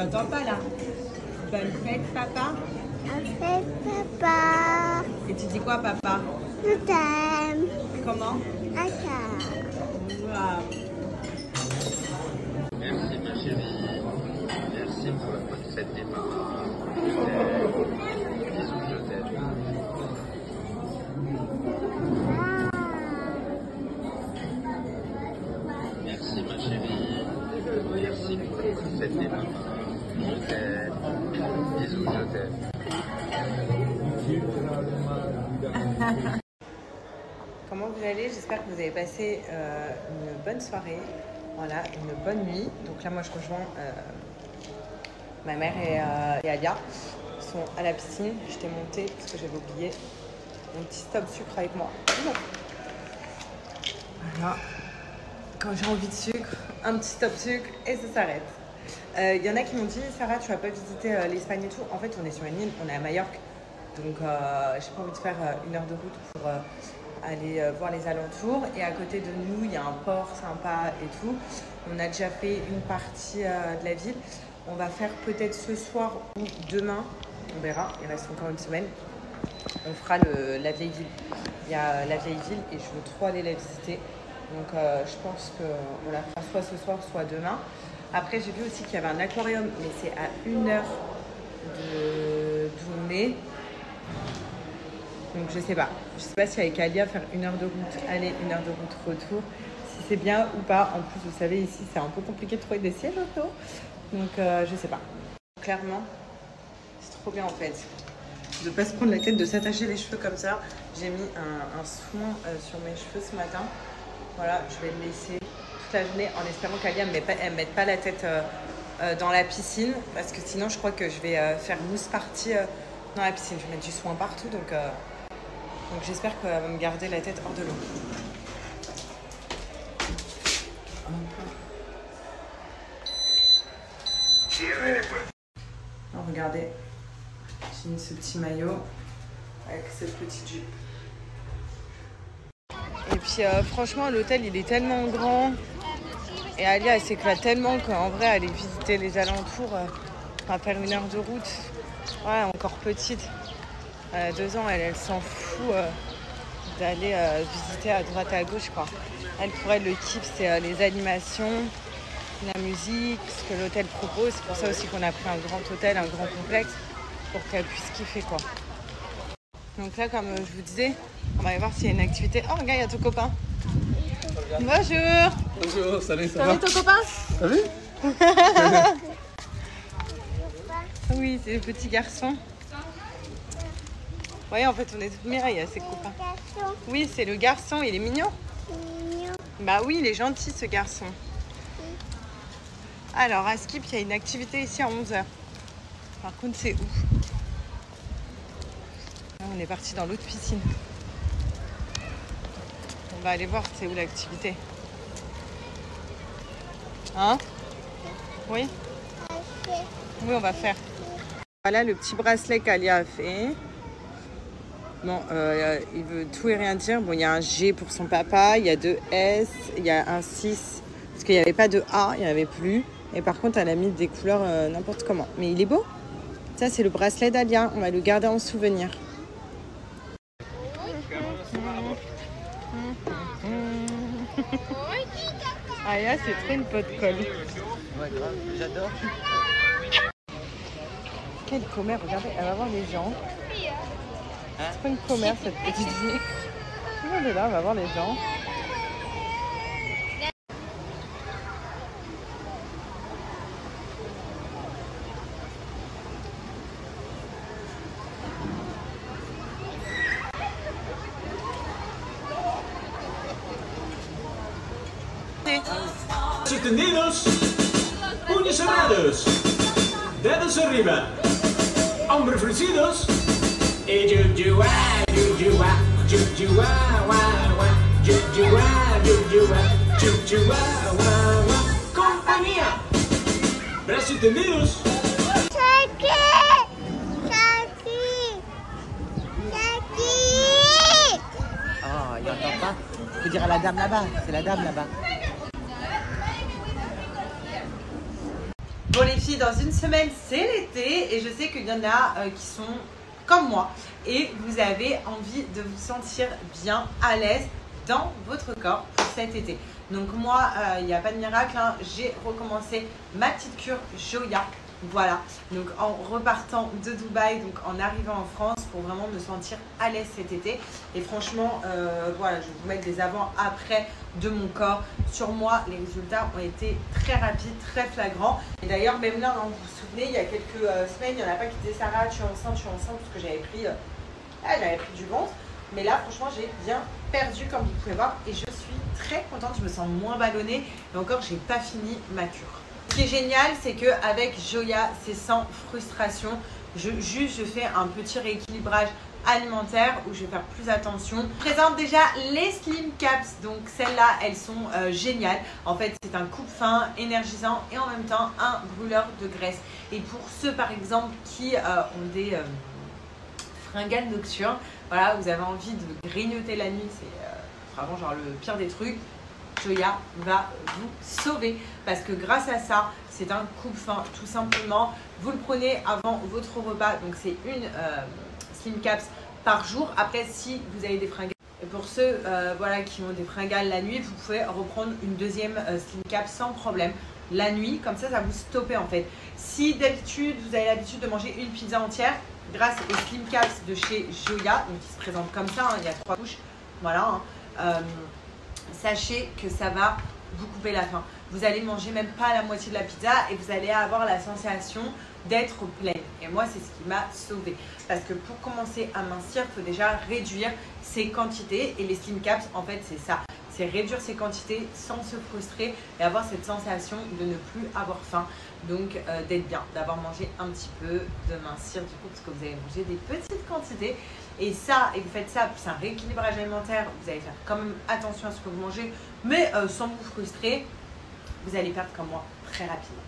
T'entends pas là? Bonne fête, papa. Bonne fête, papa. Et tu dis quoi, papa? Je t'aime. Comment? Attends. Wow. Merci ma chérie. Merci pour la bonne fête des mamans. Bisous, je t'aime. Merci ma chérie. Merci pour la bonne fête des mamans. Je t'aime. Bisous, je t'aime. Comment vous allez? J'espère que vous avez passé une bonne soirée, voilà, une bonne nuit. Donc là, moi, je rejoins ma mère et Alia. Ils sont à la piscine. Je t'ai monté parce que j'avais oublié mon petit stop sucre avec moi. Voilà. Quand j'ai envie de sucre, un petit stop sucre et ça s'arrête. Il y en a qui m'ont dit, Sarah, tu vas pas visiter l'Espagne et tout. En fait, on est sur une île, on est à Majorque. Donc, j'ai pas envie de faire 1 heure de route pour aller voir les alentours. Et à côté de nous, il y a un port sympa et tout. On a déjà fait une partie de la ville. On va faire peut-être ce soir ou demain. On verra, il reste encore une semaine. On fera la vieille ville. Il y a la vieille ville et je veux trop aller la visiter. Donc, je pense qu'on la fera soit ce soir, soit demain. Après, j'ai vu aussi qu'il y avait un aquarium, mais c'est à 1 heure d'où on est. Donc je sais pas si avec Alia faire 1 heure de route aller, 1 heure de route retour, si c'est bien ou pas. En plus vous savez ici c'est un peu compliqué de trouver des sièges auto, donc je sais pas. Clairement c'est trop bien en fait de pas se prendre la tête, de s'attacher les cheveux comme ça. J'ai mis un soin sur mes cheveux ce matin, voilà, je vais le laisser toute la journée en espérant qu'Alia ne mette pas la tête dans la piscine, parce que sinon je crois que je vais faire une mousse partie dans la piscine. Je vais mettre du soin partout, donc j'espère qu'elle va me garder la tête hors de l'eau. Alors, regardez, j'ai mis ce petit maillot avec cette petite jupe. Et puis franchement l'hôtel il est tellement grand et Alia elle s'éclate tellement qu'en vrai aller visiter les alentours, enfin faire 1 heure de route, ouais, encore petite. 2 ans, elle s'en fout d'aller visiter à droite et à gauche, quoi. Elle, pour elle, le kiff, c'est les animations, la musique, ce que l'hôtel propose. C'est pour ça aussi qu'on a pris un grand hôtel, un grand complexe, pour qu'elle puisse kiffer, quoi. Donc là, comme je vous disais, on va aller voir s'il y a une activité. Oh, regarde, il y a ton copain. Bonjour. Bonjour, salut, ça T'as va? vu ton copain? T'as vu? Oui, c'est le petit garçon. Oui, en fait, on est toutes Mireille à ses copains. Oui, c'est le garçon, il est mignon. Bah oui, il est gentil, ce garçon. Alors, à Skip, il y a une activité ici à 11h. Par contre, c'est où? Là, on est parti dans l'autre piscine. On va aller voir c'est où l'activité. Hein? Oui? Oui, on va faire. Voilà le petit bracelet qu'Alia a fait. Bon, il veut tout et rien dire. Bon, il y a un G pour son papa, il y a 2 S, il y a un 6, parce qu'il n'y avait pas de A, il n'y en avait plus. Et par contre, elle a mis des couleurs n'importe comment. Mais il est beau. Ça, c'est le bracelet d'Alia. On va le garder en souvenir. Alia, c'est trop une pote colle. Ouais, grave, j'adore. Quelle commère, regardez, elle va voir les gens. C'est pas une commère cette petite fille. Regardez là, on va voir les gens. Entendidos, puños cerrados, dedos arriba, hombros fruncidos y jujua, jujua, jujua, wa, jujua, jujua, jujua, wa. Compañía, brazos tendidos. Oh, il entend pas. Faut dire à la dame là-bas, c'est la dame là-bas. Bon les filles, dans une semaine c'est l'été et je sais qu'il y en a qui sont comme moi et vous avez envie de vous sentir bien à l'aise dans votre corps pour cet été. Donc moi, il n'y a pas de miracle, hein, j'ai recommencé ma petite cure Joya. Voilà, donc en repartant de Dubaï, donc en arrivant en France pour vraiment me sentir à l'aise cet été. Et franchement, voilà, je vais vous mettre des avant-après de mon corps. Sur moi, les résultats ont été très rapides, très flagrants. Et d'ailleurs, même là, hein, vous vous souvenez, il y a quelques semaines, il y en a pas qui disaient Sarah, tu es enceinte, parce que j'avais pris du ventre. Mais là, franchement, j'ai bien perdu comme vous pouvez voir et je suis très contente, je me sens moins ballonnée. Et encore, j'ai pas fini ma cure. Ce qui est génial, c'est qu'avec Joya, c'est sans frustration. Je fais un petit rééquilibrage alimentaire où je vais faire plus attention. Je présente déjà les Slim Caps. Donc celles-là, elles sont géniales. En fait, c'est un coupe-faim énergisant et en même temps un brûleur de graisse. Et pour ceux, par exemple, qui ont des fringales nocturnes, voilà, vous avez envie de grignoter la nuit, c'est vraiment genre le pire des trucs. Joya va vous sauver parce que grâce à ça, c'est un coupe-faim tout simplement. Vous le prenez avant votre repas, donc c'est une Slim Caps par jour. Après, si vous avez des fringales, et pour ceux voilà, qui ont des fringales la nuit, vous pouvez reprendre une deuxième Slim Caps sans problème. La nuit, comme ça vous stoppez en fait. Si d'habitude, vous avez l'habitude de manger une pizza entière, grâce aux Slim Caps de chez Joya, donc qui se présentent comme ça, hein, il y a 3 couches, voilà, hein, sachez que ça va vous couper la faim. Vous allez manger même pas la moitié de la pizza et vous allez avoir la sensation d'être pleine. Et moi, c'est ce qui m'a sauvée. Parce que pour commencer à mincir, il faut déjà réduire ses quantités. Et les Slim Caps, en fait, c'est ça. C'est réduire ses quantités sans se frustrer et avoir cette sensation de ne plus avoir faim. Donc, d'être bien, d'avoir mangé un petit peu, de mincir du coup, parce que vous avez mangé des petites quantités. Et ça, et vous faites ça, c'est un rééquilibrage alimentaire. Vous allez faire quand même attention à ce que vous mangez, mais sans vous frustrer. Vous allez perdre comme moi très rapidement.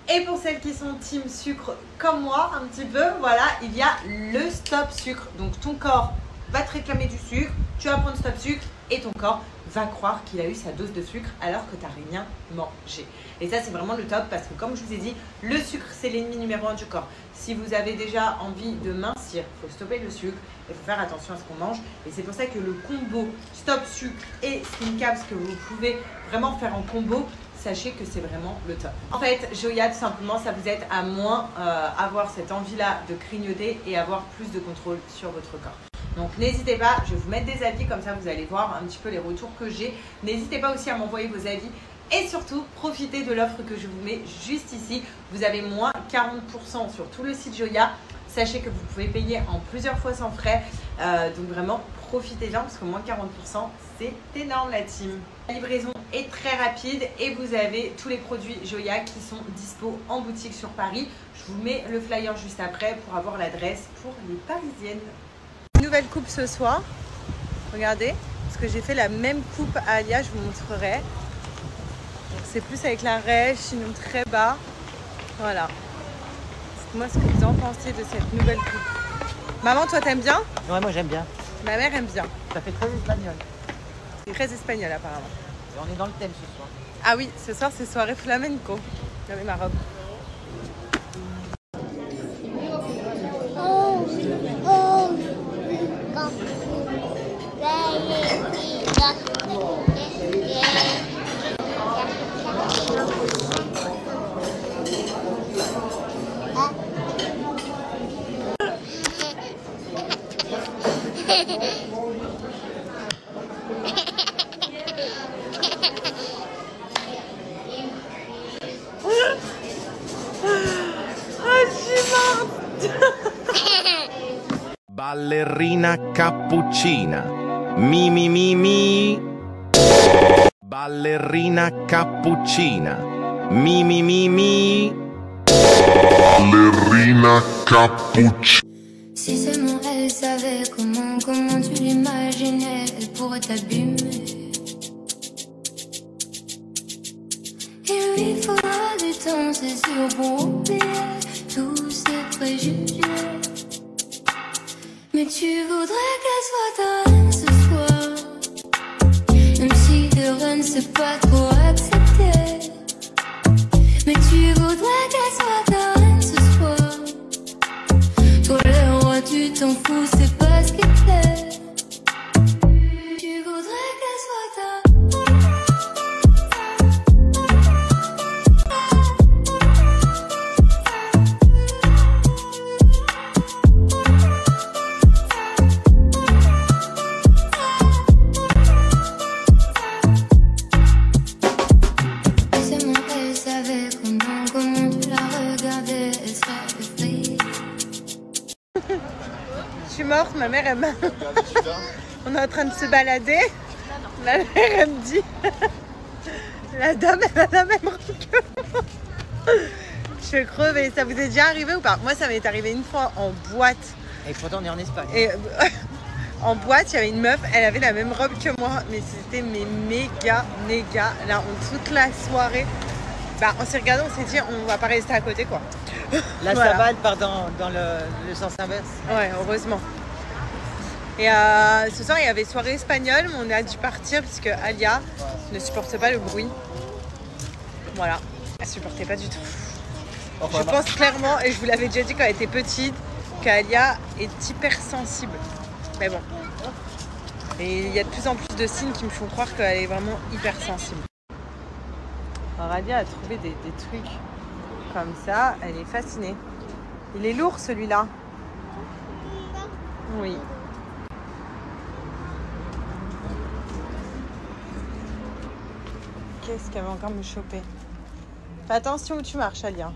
Et pour celles qui sont team sucre comme moi, un petit peu, voilà, il y a le stop sucre. Donc ton corps va te réclamer du sucre, tu vas prendre stop sucre et ton corps va croire qu'il a eu sa dose de sucre alors que tu n'as rien mangé. Et ça, c'est vraiment le top parce que comme je vous ai dit, le sucre, c'est l'ennemi numéro 1 du corps. Si vous avez déjà envie de mincir, il faut stopper le sucre, il faut faire attention à ce qu'on mange. Et c'est pour ça que le combo stop sucre et Slim Caps que vous pouvez vraiment faire en combo, sachez que c'est vraiment le top. En fait, Joya, tout simplement, ça vous aide à moins avoir cette envie-là de grignoter et avoir plus de contrôle sur votre corps. Donc n'hésitez pas, je vais vous mettre des avis, comme ça vous allez voir un petit peu les retours que j'ai. N'hésitez pas aussi à m'envoyer vos avis et surtout profitez de l'offre que je vous mets juste ici. Vous avez moins 40% sur tout le site Joya. Sachez que vous pouvez payer en plusieurs fois sans frais. Donc vraiment profitez-en parce que moins 40% c'est énorme la team. La livraison est très rapide et vous avez tous les produits Joya qui sont dispo en boutique sur Paris. Je vous mets le flyer juste après pour avoir l'adresse pour les Parisiennes. Nouvelle coupe ce soir, regardez, parce que j'ai fait la même coupe à Alia, je vous montrerai. C'est plus avec la raie, chignon très bas, voilà. Dites-moi ce que vous en pensez de cette nouvelle coupe. Maman, toi t'aimes bien? Ouais, moi j'aime bien. Ma mère aime bien. Ça fait très espagnol. C'est très espagnol apparemment. Et on est dans le thème ce soir. Ah oui, ce soir c'est soirée flamenco. Regardez ma robe. Ballerina cappuccina. Mi mi mi mi. Ballerina cappuccina. Mi mi mi mi. Ballerina cappuccina. Si seulement elle savait comment tu l'imaginais, elle pourrait t'abîmer. Il lui faudra du temps, c'est sûr, pour oublier tous ces préjugés. Mais tu voudrais qu'elle soit ta reine ce soir, même si le run c'est pas trop accepté. Mais tu voudrais t'en fous, c'est pas ce qui te plaît. Tu voudrais qu'elle soit ta. Je suis morte, ma mère elle m'a... On est en train de se balader. Ma mère elle me dit... La dame elle a la même robe que moi. Je suis crevée. Ça vous est déjà arrivé ou pas? Moi ça m'est arrivé une fois en boîte. Et pourtant, on est en Espagne. Et en boîte, il y avait une meuf, elle avait la même robe que moi. Mais c'était méga. Là, toute la soirée... Bah, on s'est regardé, on s'est dit, on va pas rester à côté, quoi. La Voilà. savane part dans le sens inverse. Ouais, heureusement. Et ce soir, il y avait soirée espagnole, mais on a dû partir parce que Alia ne supporte pas le bruit. Voilà, elle supportait pas du tout. Je pense clairement, et je vous l'avais déjà dit quand elle était petite, qu'Alia est hypersensible. Mais bon. Et il y a de plus en plus de signes qui me font croire qu'elle est vraiment hypersensible. Alors Alia a trouvé des trucs comme ça, elle est fascinée. Il est lourd celui-là. Oui. Qu'est-ce qu'elle va encore me choper? Fais attention où tu marches, Alia.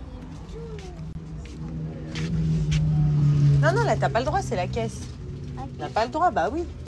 Non, là t'as pas le droit, c'est la caisse. T'as pas le droit, bah oui.